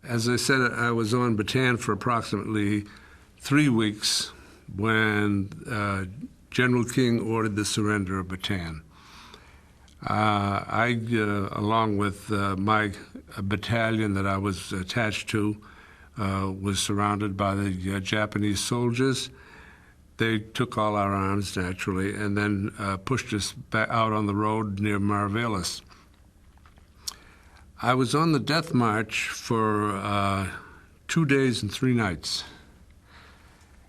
As I said, I was on Bataan for approximately 3 weeks when General King ordered the surrender of Bataan. I, along with my battalion that I was attached to, was surrounded by the Japanese soldiers. They took all our arms, naturally, and then pushed us back out on the road near Marvelis. I was on the death march for 2 days and 3 nights.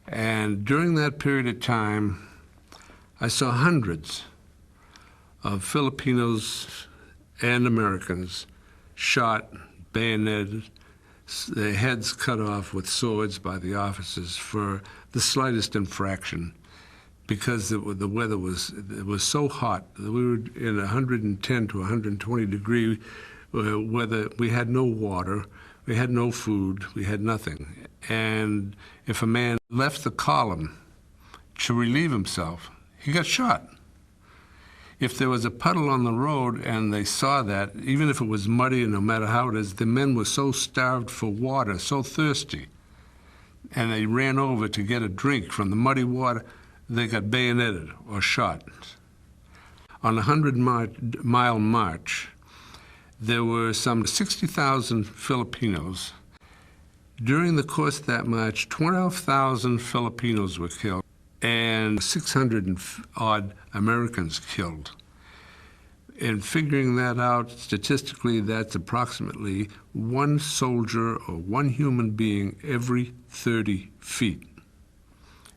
And during that period of time, I saw hundreds of Filipinos and Americans shot, bayoneted, their heads cut off with swords by the officers for the slightest infraction, because the weather was so hot. We were in 110 to 120 degree weather. We had no water, we had no food, we had nothing. And if a man left the column to relieve himself, he got shot. If there was a puddle on the road and they saw that, even if it was muddy and no matter how it is, the men were so starved for water, so thirsty, and they ran over to get a drink from the muddy water, they got bayoneted or shot. On a 100-mile march, there were some 60,000 Filipinos. During the course of that march, 12,000 Filipinos were killed and 600-odd Americans killed. In figuring that out, statistically, that's approximately 1 soldier or 1 human being every 30 feet.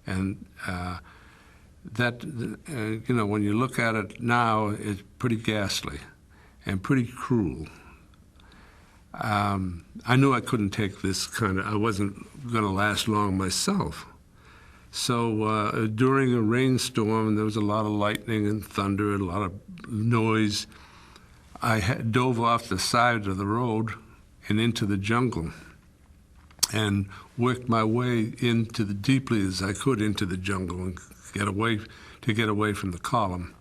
And that, you know, when you look at it now, it's pretty ghastly and pretty cruel. I knew I couldn't take this I wasn't going to last long myself. So during a rainstorm, there was a lot of lightning and thunder and a lot of noise. I dove off the side of the road and into the jungle and worked my way into deeply as I could into the jungle and get away from the column.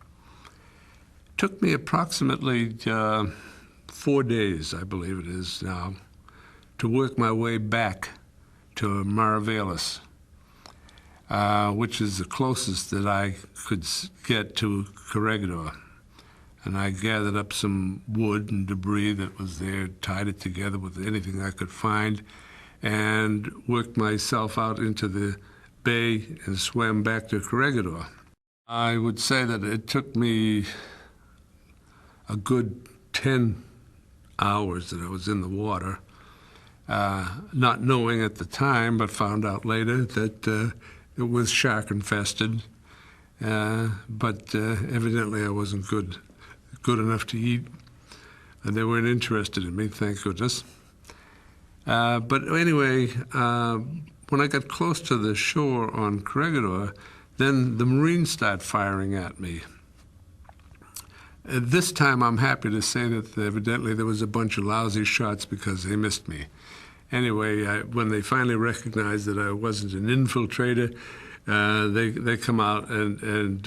It took me approximately 4 days, I believe it is now, to work my way back to Marvelis, which is the closest that I could get to Corregidor. And I gathered up some wood and debris that was there, tied it together with anything I could find, and worked myself out into the bay and swam back to Corregidor. I would say that it took me a good 10 hours that I was in the water, not knowing at the time, but found out later that it was shark infested, but evidently I wasn't good enough to eat. And they weren't interested in me, thank goodness. But anyway, when I got close to the shore on Corregidor, then the Marines started firing at me. This time I'm happy to say that evidently there was a bunch of lousy shots because they missed me. Anyway, when they finally recognized that I wasn't an infiltrator, they come out and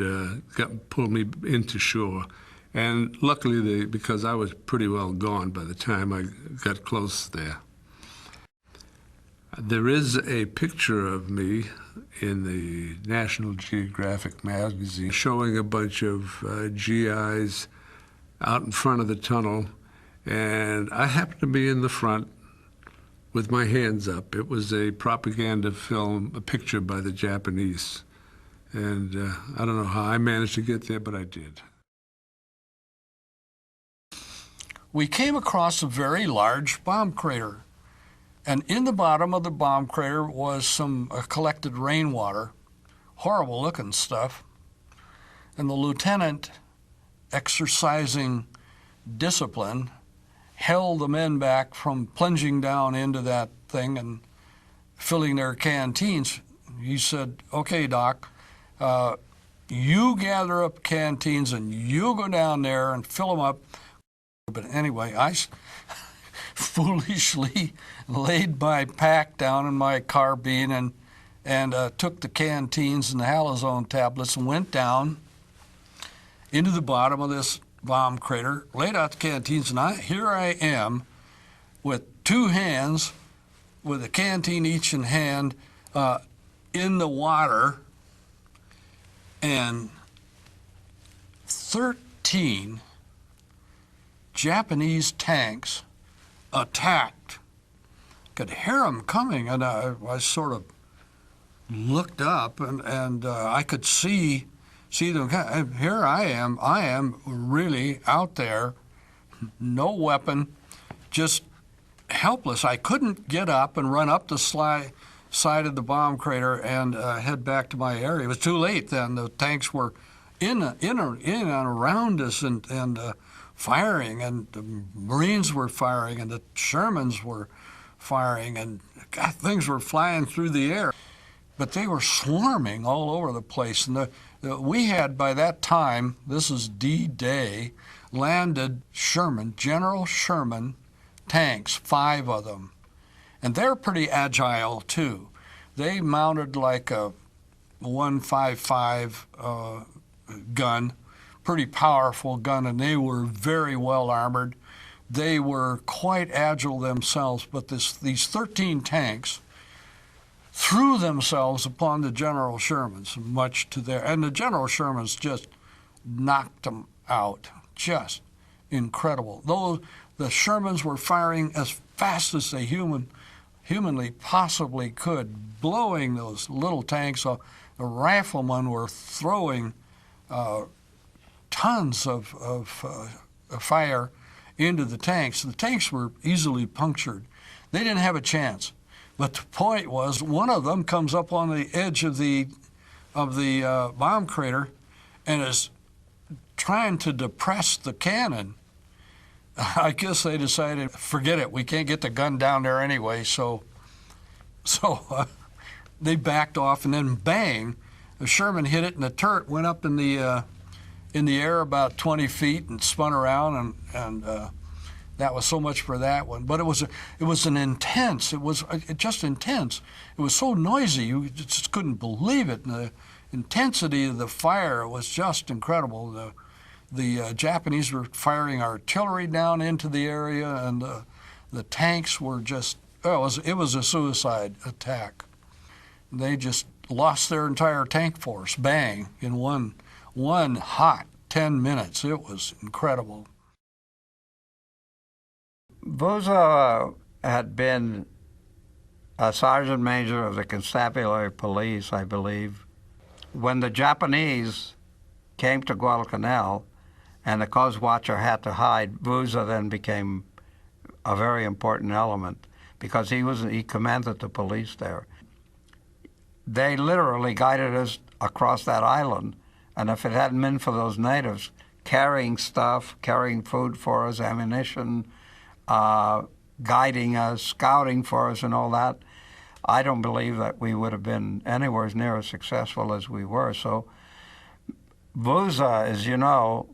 pulled me into shore. And luckily, because I was pretty well gone by the time I got close there. There is a picture of me in the National Geographic magazine showing a bunch of GIs out in front of the tunnel, and I happened to be in the front with my hands up. It was a propaganda film, a picture by the Japanese, and I don't know how I managed to get there, but I did. We came across a very large bomb crater. And in the bottom of the bomb crater was some collected rainwater, horrible looking stuff. And the lieutenant, exercising discipline, held the men back from plunging down into that thing and filling their canteens. He said, "Okay, Doc, you gather up canteens and you go down there and fill them up." But anyway, I foolishly laid my pack down in my carbine and took the canteens and the halazone tablets and went down into the bottom of this bomb crater, laid out the canteens, and here I am with 2 hands with a canteen each in hand in the water, and 13 Japanese tanks attacked. Could hear them coming, and I sort of looked up, and I could see them. Here I am really out there, no weapon, just helpless. I couldn't get up and run up the side of the bomb crater and head back to my area. It was too late then. The tanks were in and around us and firing, and the Marines were firing, and the Shermans were firing, and God, things were flying through the air. But they were swarming all over the place. And we had, by that time, this is D-Day, landed General Sherman tanks, 5 of them. And they're pretty agile, too. They mounted like a 155 gun, pretty powerful gun, and they were very well armored. They were quite agile themselves, but these 13 tanks threw themselves upon the General Shermans, much to their, and the General Shermans just knocked them out. Just incredible. Though the Shermans were firing as fast as they humanly possibly could, blowing those little tanks off. The riflemen were throwing tons of fire into the tanks. The tanks were easily punctured. They didn't have a chance. But the point was, one of them comes up on the edge of the bomb crater and is trying to depress the cannon. I guess they decided, forget it, we can't get the gun down there anyway, so they backed off, and then bang, the Sherman hit it, and the turret went up in the air about 20 feet and spun around, and that was so much for that one. But it was just intense. It was so noisy, you just couldn't believe it. And the intensity of the fire was just incredible. The Japanese were firing artillery down into the area, and the tanks were just, it was a suicide attack. They just lost their entire tank force, bang, in one hot 10 minutes. It was incredible. Buzo had been a sergeant major of the constabulary police, I believe. When the Japanese came to Guadalcanal and the Coast Watcher had to hide, Buzo then became a very important element because he commanded the police there. They literally guided us across that island, and if it hadn't been for those natives carrying stuff, carrying food for us, ammunition, guiding us, scouting for us and all that, I don't believe that we would have been anywhere near as successful as we were. So Buzo, as you know,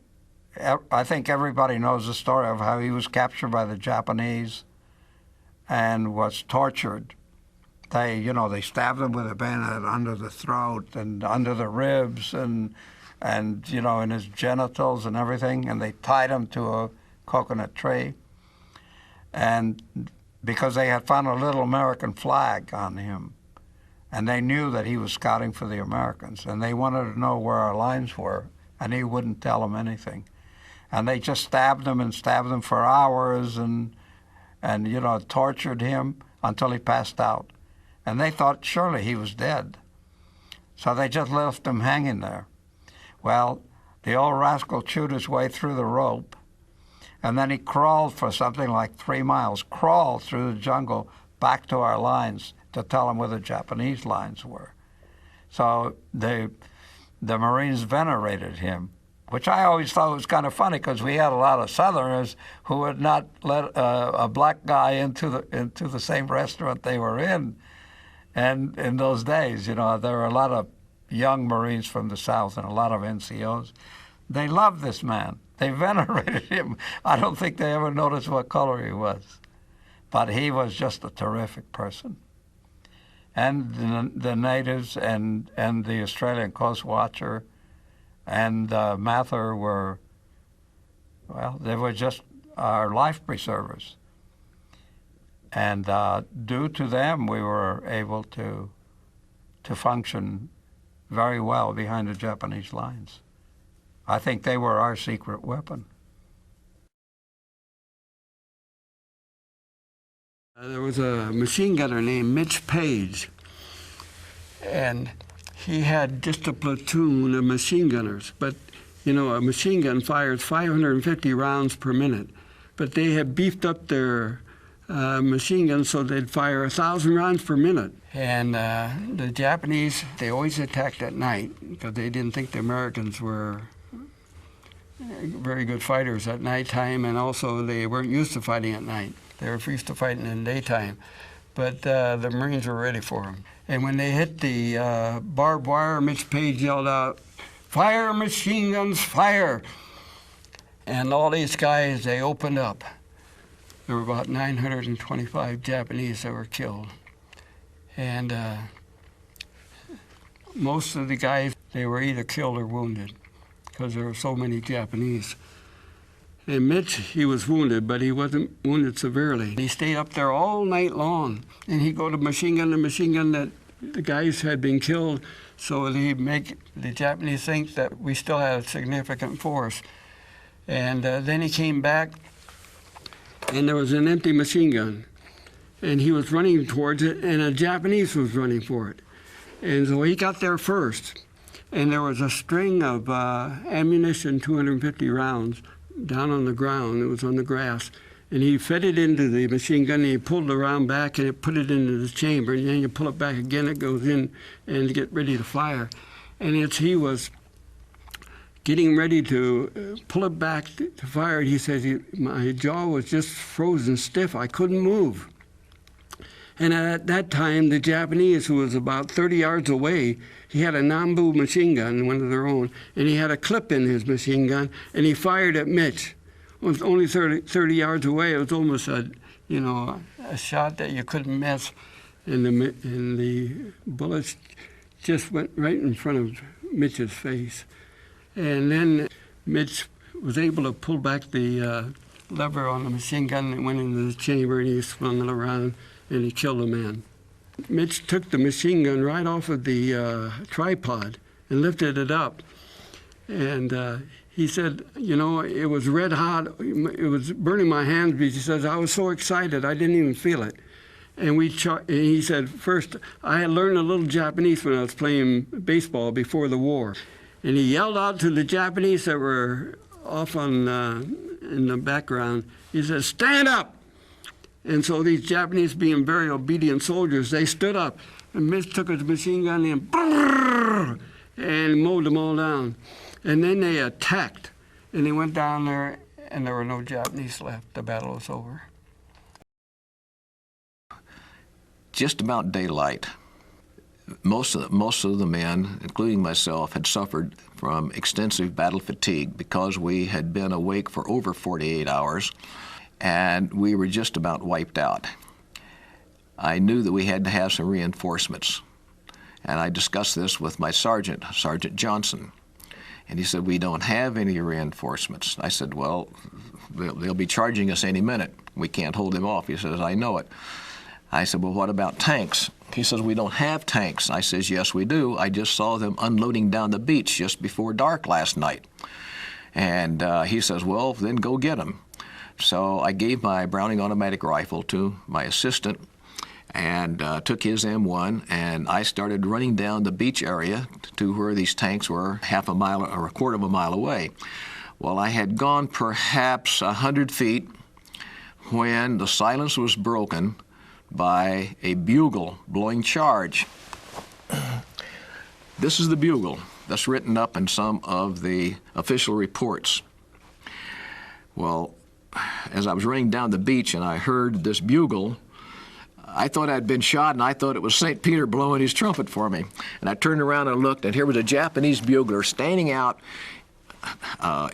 I think everybody knows the story of how he was captured by the Japanese and was tortured. They stabbed him with a bayonet under the throat and under the ribs and in his genitals and everything, and they tied him to a coconut tree. And because they had found a little American flag on him, and they knew that he was scouting for the Americans, and they wanted to know where our lines were, and he wouldn't tell them anything. And they just stabbed him for hours and tortured him until he passed out. And they thought surely he was dead. So they just left him hanging there. Well, the old rascal chewed his way through the rope, and then he crawled for something like 3 miles, crawled through the jungle back to our lines to tell them where the Japanese lines were. So the Marines venerated him, which I always thought was kind of funny because we had a lot of Southerners who would not let a black guy into the same restaurant they were in. And in those days, there were a lot of young Marines from the South and a lot of NCOs. They loved this man. They venerated him. I don't think they ever noticed what color he was. But he was just a terrific person. And the natives and the Australian Coast Watcher and Mather were, well, they were just our life preservers. And due to them, we were able to function very well behind the Japanese lines. I think they were our secret weapon. There was a machine gunner named Mitch Page, and he had just a platoon of machine gunners. But, you know, a machine gun fires 550 rounds per minute. But they had beefed up their machine guns so they'd fire 1,000 rounds per minute. And the Japanese, they always attacked at night because they didn't think the Americans were very good fighters at nighttime, and also they weren't used to fighting at night. They were used to fighting in the daytime. But the Marines were ready for them. And when they hit the barbed wire, Mitch Page yelled out, "Fire, machine guns, fire!" And all these guys, they opened up. There were about 925 Japanese that were killed. And most of the guys, they were either killed or wounded because there were so many Japanese. And Mitch, he was wounded, but he wasn't wounded severely. He stayed up there all night long, and he'd go to machine gun that the guys had been killed, so he'd make the Japanese think that we still had a significant force. And then he came back, and there was an empty machine gun, and he was running towards it, and a Japanese was running for it. And so he got there first, and there was a string of ammunition, 250 rounds, down on the ground. It was on the grass. And he fed it into the machine gun, and he pulled the round back, and it put it into the chamber. And then you pull it back again, it goes in and get ready to fire. And he was getting ready to pull it back to fire. He says, my jaw was just frozen stiff. I couldn't move. And at that time, the Japanese, who was about 30 yards away, he had a Nambu machine gun, one of their own, and he had a clip in his machine gun, and he fired at Mitch. It was only 30 yards away. It was almost a shot that you couldn't miss, and the bullets just went right in front of Mitch's face. And then Mitch was able to pull back the lever on the machine gun and went into the chamber, and he swung it around, and he killed a man. Mitch took the machine gun right off of the tripod and lifted it up. And he said, you know, it was red hot. It was burning my hands, because he says, I was so excited, I didn't even feel it. And he said, first, I had learned a little Japanese when I was playing baseball before the war. And he yelled out to the Japanese that were off on in the background. He said, stand up! And so these Japanese, being very obedient soldiers, they stood up. And Mitch took his machine gun and mowed them all down. And then they attacked. And they went down there, and there were no Japanese left. The battle was over. Just about daylight. Most of the men, including myself, had suffered from extensive battle fatigue because we had been awake for over 48 hours. And we were just about wiped out. I knew that we had to have some reinforcements. And I discussed this with my sergeant, Sergeant Johnson. And he said, we don't have any reinforcements. I said, well, they'll be charging us any minute. We can't hold them off. He says, I know it. I said, well, what about tanks? He says, we don't have tanks. I says, yes, we do. I just saw them unloading down the beach just before dark last night. And he says, well, then go get them. So I gave my Browning automatic rifle to my assistant and took his M1, and I started running down the beach area to where these tanks were half a mile or a quarter of a mile away. Well, I had gone perhaps 100 feet when the silence was broken by a bugle blowing charge. This is the bugle that's written up in some of the official reports. Well, as I was running down the beach and I heard this bugle, I thought I'd been shot, and I thought it was St. Peter blowing his trumpet for me. And I turned around and looked, and here was a Japanese bugler standing out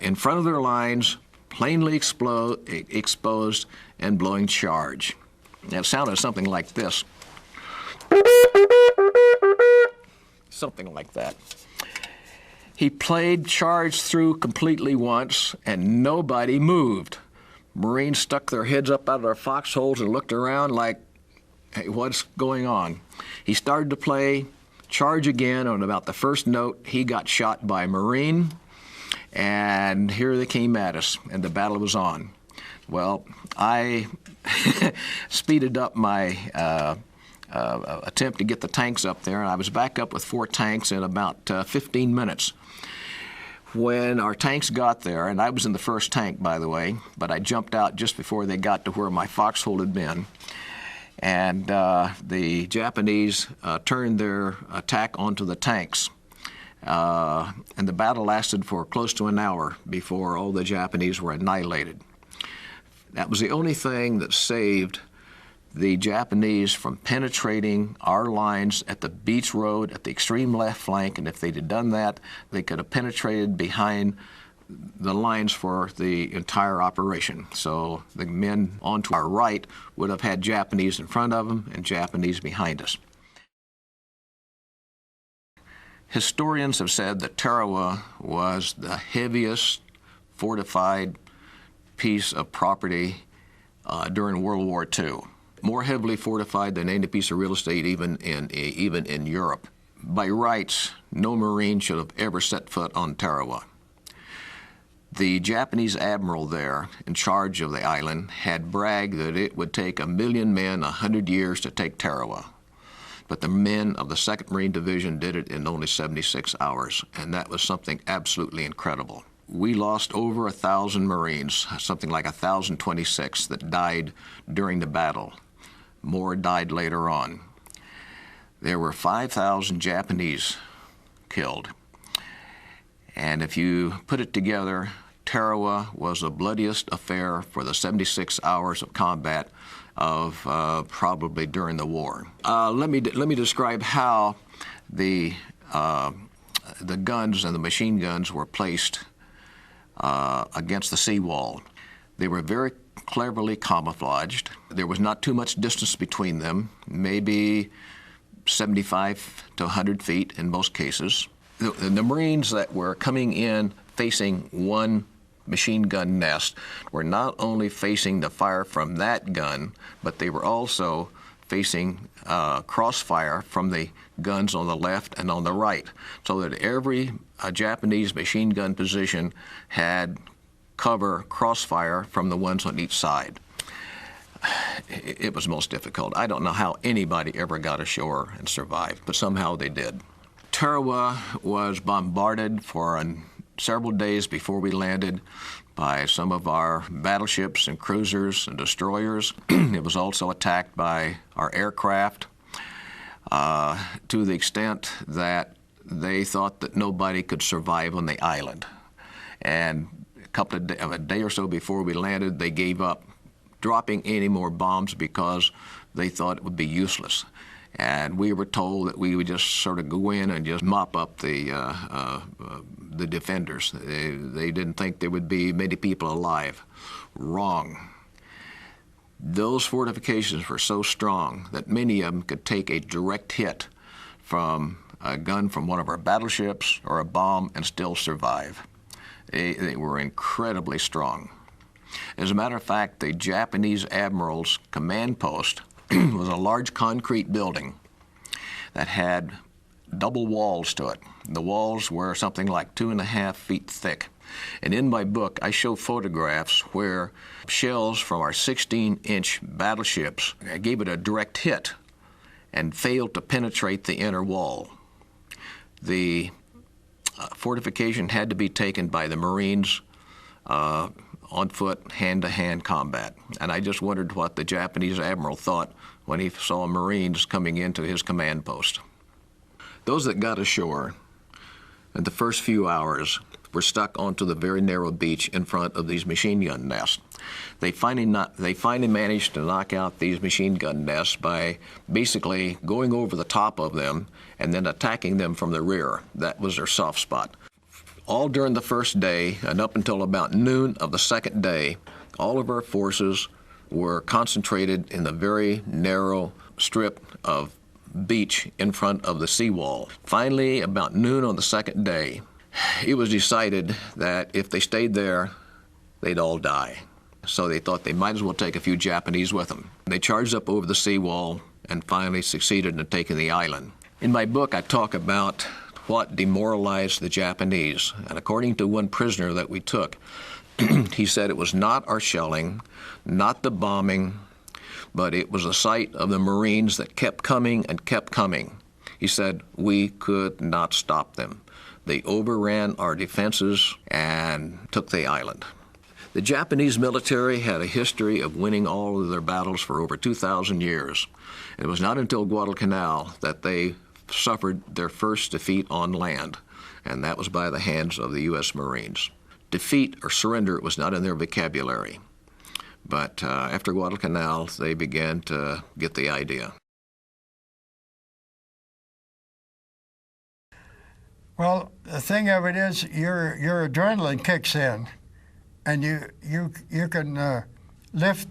in front of their lines, plainly exposed and blowing charge. And it sounded something like this. Something like that. He played charge through completely once, and nobody moved. Marines stuck their heads up out of their foxholes and looked around like, hey, what's going on? He started to play charge again. On about the first note, he got shot by a Marine, and here they came at us, and the battle was on. Well, I speeded up my attempt to get the tanks up there, and I was back up with 4 tanks in about 15 minutes. When our tanks got there, and I was in the first tank, by the way, but I jumped out just before they got to where my foxhole had been, and the Japanese turned their attack onto the tanks. And the battle lasted for close to an hour before all the Japanese were annihilated. That was the only thing that saved the Japanese from penetrating our lines at the beach road at the extreme left flank, and if they'd have done that, they could have penetrated behind the lines for the entire operation. So the men onto our right would have had Japanese in front of them and Japanese behind us. Historians have said that Tarawa was the heaviest fortified piece of property during World War II. More heavily fortified than any piece of real estate even in Europe. By rights, no Marine should have ever set foot on Tarawa. The Japanese admiral there in charge of the island had bragged that it would take 1,000,000 men 100 years to take Tarawa. But the men of the 2nd Marine Division did it in only 76 hours, and that was something absolutely incredible. We lost over 1,000 Marines, something like 1,026 that died during the battle. More died later on. There were 5,000 Japanese killed. And if you put it together, Tarawa was the bloodiest affair for the 76 hours of combat of probably during the war. Let me describe how the guns and the machine guns were placed against the seawall. They were very cleverly camouflaged. There was not too much distance between them, maybe 75 to 100 feet in most cases. The Marines that were coming in facing one machine gun nest were not only facing the fire from that gun, but they were also facing crossfire from the guns on the left and on the right, so that every Japanese machine gun position had cover crossfire from the ones on each side. It was most difficult. I don't know how anybody ever got ashore and survived, but somehow they did. Tarawa was bombarded for several days before we landed by some of our battleships and cruisers and destroyers. It was also attacked by our aircraft to the extent that they thought that nobody could survive on the island. And a day or so before we landed, they gave up dropping any more bombs because they thought it would be useless. And we were told that we would just sort of go in and just mop up the defenders. They didn't think there would be many people alive. Wrong. Those fortifications were so strong that many of them could take a direct hit from a gun from one of our battleships or a bomb and still survive. They were incredibly strong. As a matter of fact, the Japanese admiral's command post was a large concrete building that had double walls to it. The walls were something like 2.5 feet thick. And in my book, I show photographs where shells from our 16-inch battleships gave it a direct hit and failed to penetrate the inner wall. The fortification had to be taken by the Marines on foot, hand-to-hand combat. And I just wondered what the Japanese admiral thought when he saw Marines coming into his command post. Those that got ashore in the first few hours were stuck onto the very narrow beach in front of these machine gun nests. They finally managed to knock out these machine gun nests by basically going over the top of them and then attacking them from the rear. That was their soft spot. All during the first day and up until about noon of the second day, all of our forces were concentrated in the very narrow strip of beach in front of the seawall. Finally, about noon on the second day, it was decided that if they stayed there, they'd all die. So they thought they might as well take a few Japanese with them. They charged up over the seawall and finally succeeded in taking the island. In my book, I talk about what demoralized the Japanese. And according to one prisoner that we took, he said it was not our shelling, not the bombing, but it was the sight of the Marines that kept coming and kept coming. He said we could not stop them. They overran our defenses and took the island. The Japanese military had a history of winning all of their battles for over 2,000 years. It was not until Guadalcanal that they suffered their first defeat on land, and that was by the hands of the U.S. Marines. Defeat or surrender was not in their vocabulary, but after Guadalcanal, they began to get the idea. Well, the thing of it is, your adrenaline kicks in, and you can lift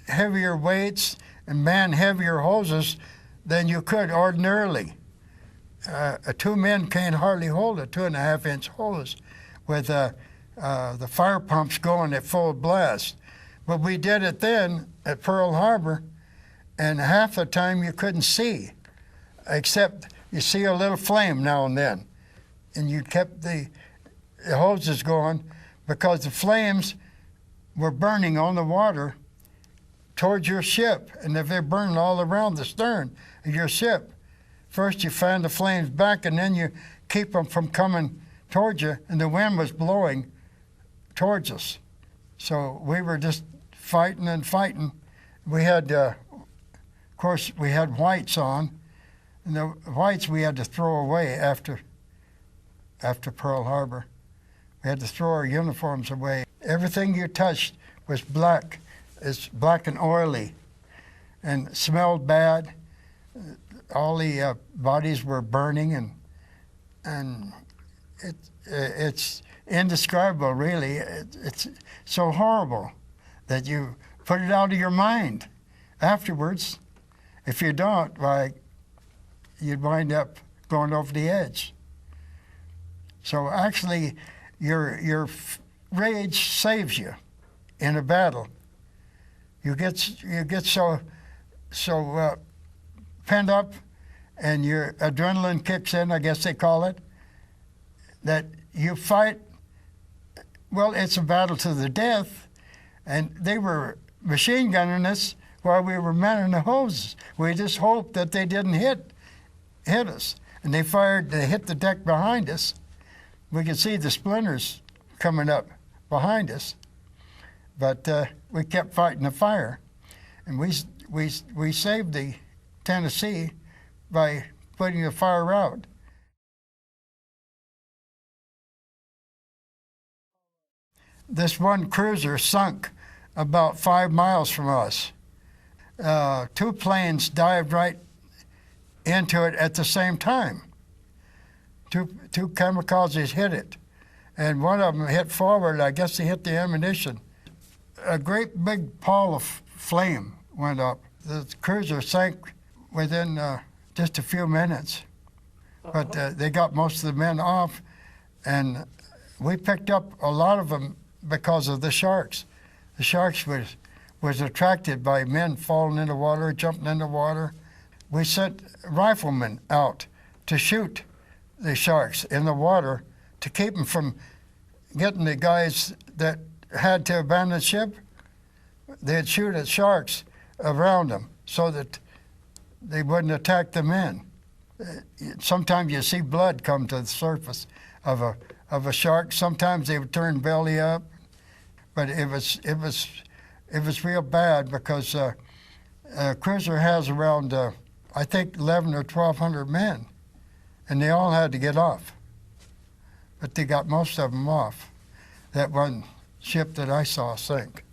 heavier weights and man heavier hoses than you could ordinarily. 2 men can't hardly hold a 2.5-inch hose with the fire pumps going at full blast. But we did it then at Pearl Harbor, and half the time you couldn't see, except you see a little flame now and then. And you kept the hoses going because the flames were burning on the water towards your ship. And if they're burning all around the stern of your ship, first you fan the flames back and then you keep them from coming towards you, and the wind was blowing towards us. So we were just fighting and fighting. We had, of course, we had whites on, and the whites we had to throw away after Pearl Harbor. We had to throw our uniforms away. Everything you touched was black. It's black and oily and smelled bad. All the bodies were burning, and it's indescribable, really. It's so horrible that you put it out of your mind afterwards. If you don't, why, you'd wind up going over the edge. So actually, your rage saves you in a battle. You get so pent up, and your adrenaline kicks in, I guess they call it, that you fight. Well, it's a battle to the death, and they were machine gunning us while we were manning the hoses. We just hoped that they didn't hit us, and they hit the deck behind us. We could see the splinters coming up behind us, but we kept fighting the fire, and we saved the Tennessee by putting the fire out. This one cruiser sunk about 5 miles from us. 2 planes dived right into it at the same time. Two kamikazes hit it, and one of them hit forward. I guess they hit the ammunition. A great big pall of flame went up. The cruiser sank within just a few minutes, but they got most of the men off, and we picked up a lot of them because of the sharks. The sharks was attracted by men falling in the water, jumping in the water. We sent riflemen out to shoot the sharks in the water to keep them from getting the guys that had to abandon ship. They'd shoot at sharks around them so that they wouldn't attack the men. Sometimes you see blood come to the surface of a shark. Sometimes they would turn belly up, but it was real bad because a cruiser has around I think 11 or 1,200 men, and they all had to get off. But they got most of them off. That one ship that I saw sink.